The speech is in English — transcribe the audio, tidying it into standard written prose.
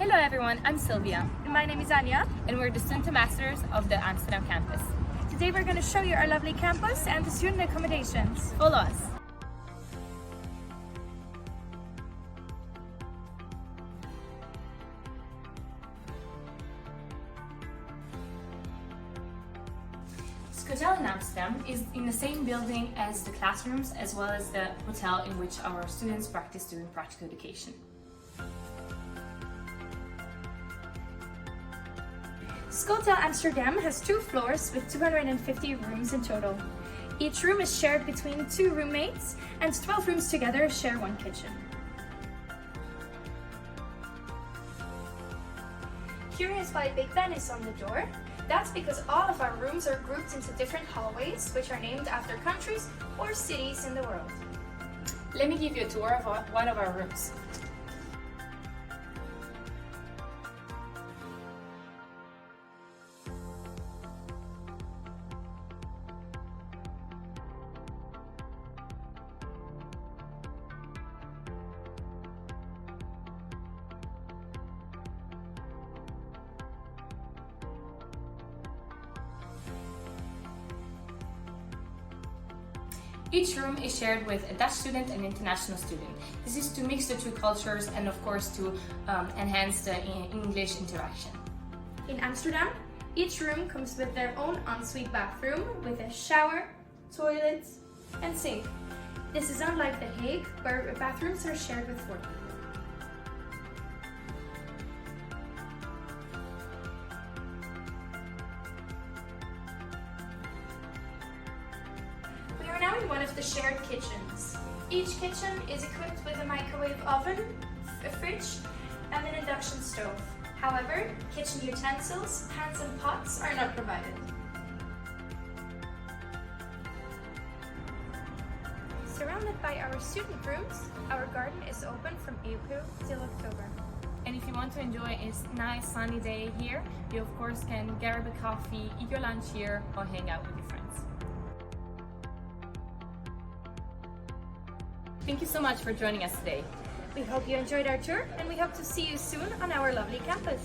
Hello everyone, I'm Silvia. My name is Anja. And we're the student ambassadors of the Amsterdam campus. Today we're going to show you our lovely campus and the student accommodations. Follow us. Skotel in Amsterdam is in the same building as the classrooms as well as the hotel in which our students practice doing practical education. Skotel Amsterdam has 2 floors with 250 rooms in total. Each room is shared between 2 roommates, and 12 rooms together share 1 kitchen. Curious why Big Ben is on the door? That's because all of our rooms are grouped into different hallways, which are named after countries or cities in the world. Let me give you a tour of one of our rooms. Each room is shared with a Dutch student and international student. This is to mix the 2 cultures and of course to enhance the English interaction. In Amsterdam, each room comes with their own ensuite bathroom with a shower, toilet, and sink. This is unlike The Hague, where bathrooms are shared with 4 people. We are now in one of the shared kitchens. Each kitchen is equipped with a microwave oven, a fridge, and an induction stove. However, kitchen utensils, pans and pots are not provided. Surrounded by our student rooms, our garden is open from April till October. And if you want to enjoy a nice sunny day here, you of course can grab a coffee, eat your lunch here, or hang out with your friends. Thank you so much for joining us today. We hope you enjoyed our tour, and we hope to see you soon on our lovely campus.